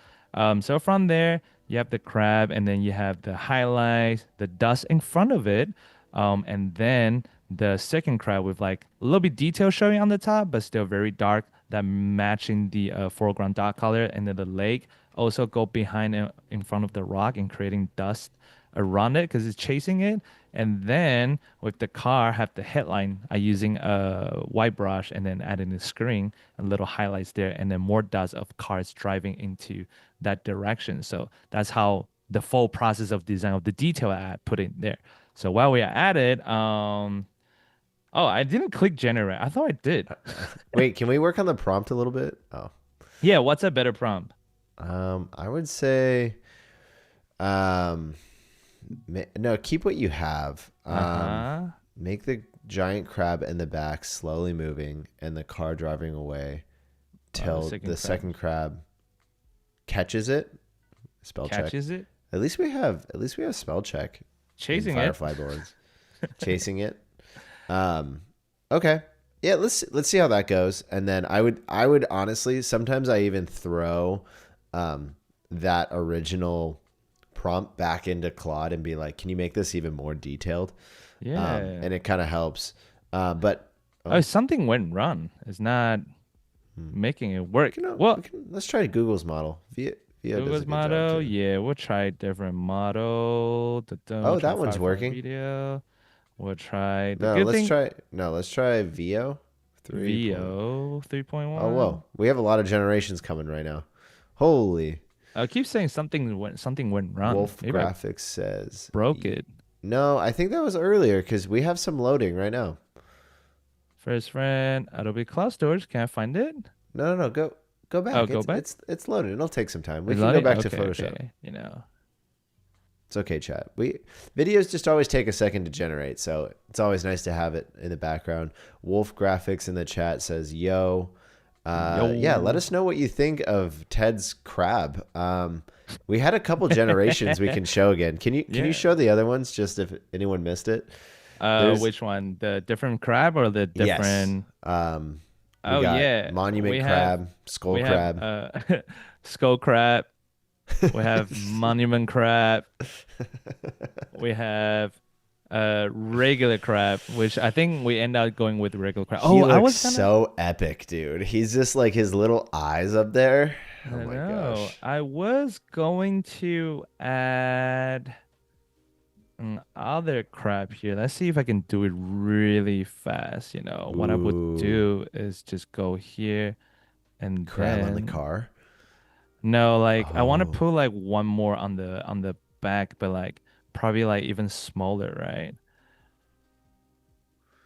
So from there, you have the crab, and then you have the highlights, the dust in front of it, and then the second crab with like a little bit detail showing on the top, but still very dark, that matching the foreground dark color, and then the leg also go behind and in front of the rock and creating dust around it because it's chasing it. And then with the car, have the headline. I using a white brush and then adding the screen and little highlights there, and then more dots of cars driving into that direction. So that's how the full process of design of the detail I put in there. So while we are at it, oh, I didn't click generate. I thought I did. Wait, can we work on the prompt a little bit? Oh, Yeah, what's a better prompt? I would say, um, no, keep what you have. Uh-huh. Make the giant crab in the back slowly moving and the car driving away till the second crab catches it. Spell check. Catches it. At least we have spell check Chasing in it. Firefly Boards. Chasing it. Okay. Yeah, let's see how that goes. And then I would honestly, sometimes I even throw that original prompt back into Claude and be like, can you make this even more detailed? Yeah. And it kind of helps. But Oh, something went wrong. It's not making it work. Well, let's try Google's model. VO does a Google's good job model. too. Yeah, we'll try different model. Oh, that one's working. Video. We'll try the No, good let's thing. try VO 3. VO 3.1. Oh, whoa. We have a lot of generations coming right now. Holy. I keep saying something went wrong. Wolf Maybe I Graphics says. broke it. No, I think that was earlier because we have some loading right now. First friend, Adobe Cloud Storage. Can I find it? No. Go back. Oh, go back? It's loaded. It'll take some time. We Is can that go it? back to Okay, Photoshop. okay. You know. It's okay, chat. Videos just always take a second to generate, so it's always nice to have it in the background. Wolf Graphics in the chat says, "Yo, yeah, let us know what you think of Ted's crab." We had a couple generations we can show again. Can you show the other ones just if anyone missed it? Which one? The different crab or the different? Yes. Oh yeah, monument crab, skull crab. Skull crab. We have monument crab. We have regular crab, which I think we end up going with regular crab. He looks so epic, dude. He's just like his little eyes up there. Oh my gosh. I was going to add other crab here. Let's see if I can do it really fast. You know, what I would do is just go here and crab then on the car. No, like I want to put like one more on the back, but like probably like even smaller, right?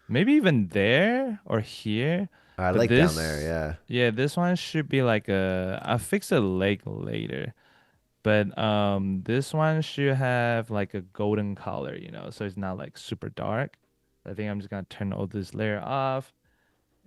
Maybe even there or here. I But like this, down there, yeah. Yeah, this one should be like I'll fix the leg later. But this one should have like a golden color, you know, so it's not like super dark. I think I'm just gonna turn all this layer off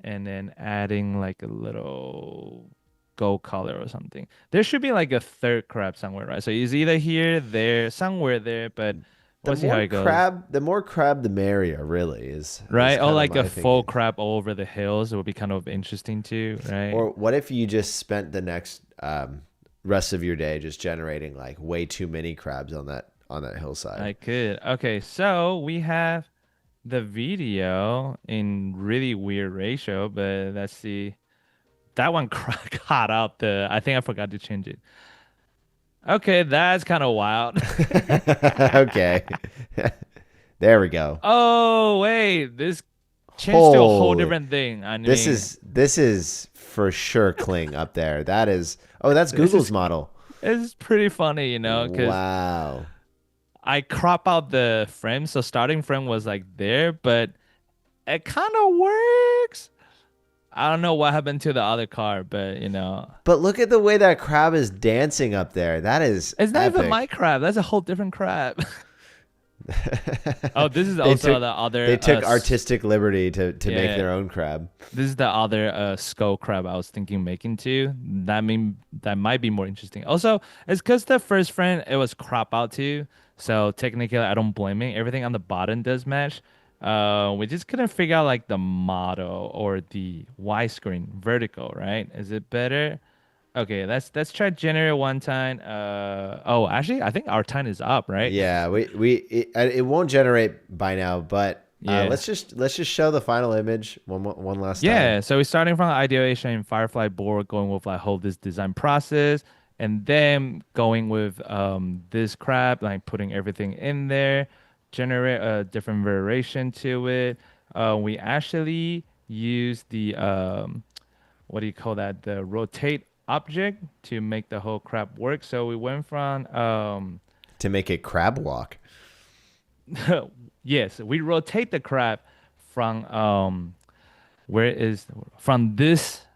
and then adding like a little gold color or something. There should be like a third crab somewhere, right? So it's either here, there, somewhere there, but we'll see how it goes. The more crab, the merrier, really is Right? Or kind of like my a full thinking. crab all over the hills. It would be kind of interesting too, right? Or what if you just spent the next rest of your day just generating like way too many crabs on that hillside? I could. Okay, so we have the video in really weird ratio, but let's see. That one caught out I think I forgot to change it. Okay, that's kind of wild. Okay. There we go. Oh, wait, this changed to a whole Holy. different thing. I mean, This is for sure Kling up there. That's Google's model. it's pretty funny, you know, because Wow. I crop out the frame, so starting frame was like there, but it kind of works. I don't know what happened to the other car, but you know, But look at the way that crab is dancing up there. That is it's not epic. even my crab. That's a whole different crab. Oh, this is They also took the other they took artistic liberty to make yeah. their own crab. This is the other skull crab I was thinking making too. That might be more interesting. Also, it's because the first friend it was crop out too. So technically I don't blame it. Everything on the bottom does match. We just couldn't figure out like the model or the widescreen vertical, right? Is it better? Okay, let's try generate one time. Oh, actually, I think our time is up, right? Yeah, it won't generate by now, but Yeah. let's just show the final image one last time. Yeah, so we're starting from ideation in Firefly board, going with like whole this design process, and then going with this crap, like putting everything in there, generate a different variation to it. We actually use the what do you call that? The rotate object to make the whole crap work. So we went from To make a crab walk. yes, we rotate the crap from where is from this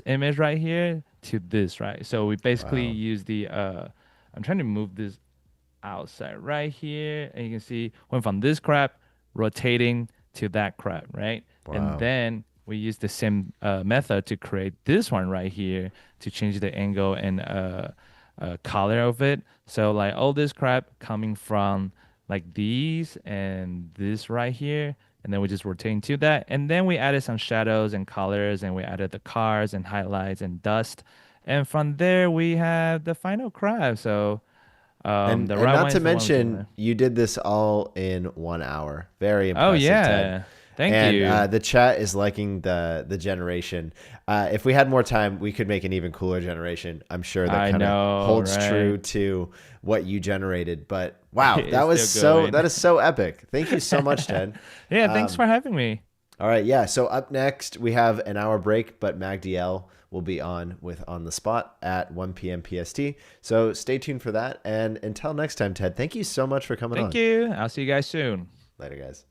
image right here to this, right? So we basically Wow. use the I'm trying to move this outside right here, and you can see went from this crap rotating to that crap, right? And Wow. then we use the same method to create this one right here to change the angle and color of it. So like all this crap coming from like these and this right here, and then we just rotate to that, and then we added some shadows and colors, and we added the cars and highlights and dust, and from there we have the final crab. So the And right not one to is the one we mention, generate. you did this all in 1 hour. Very Oh impressive, Ted. yeah, thank And you. the chat is liking the generation. If we had more time, we could make an even cooler generation. I'm sure that I kind of know, holds right? true to what you generated. But wow, It's still that going. is so epic. Thank you so much, Ted. Yeah, thanks for having me. All right, yeah. So up next, we have an hour break, but MagDL will be on with On the Spot at 1 p.m. PST. So stay tuned for that. And until next time, Ted, thank you so much for coming Thank on. you. I'll see you guys soon. Later, guys.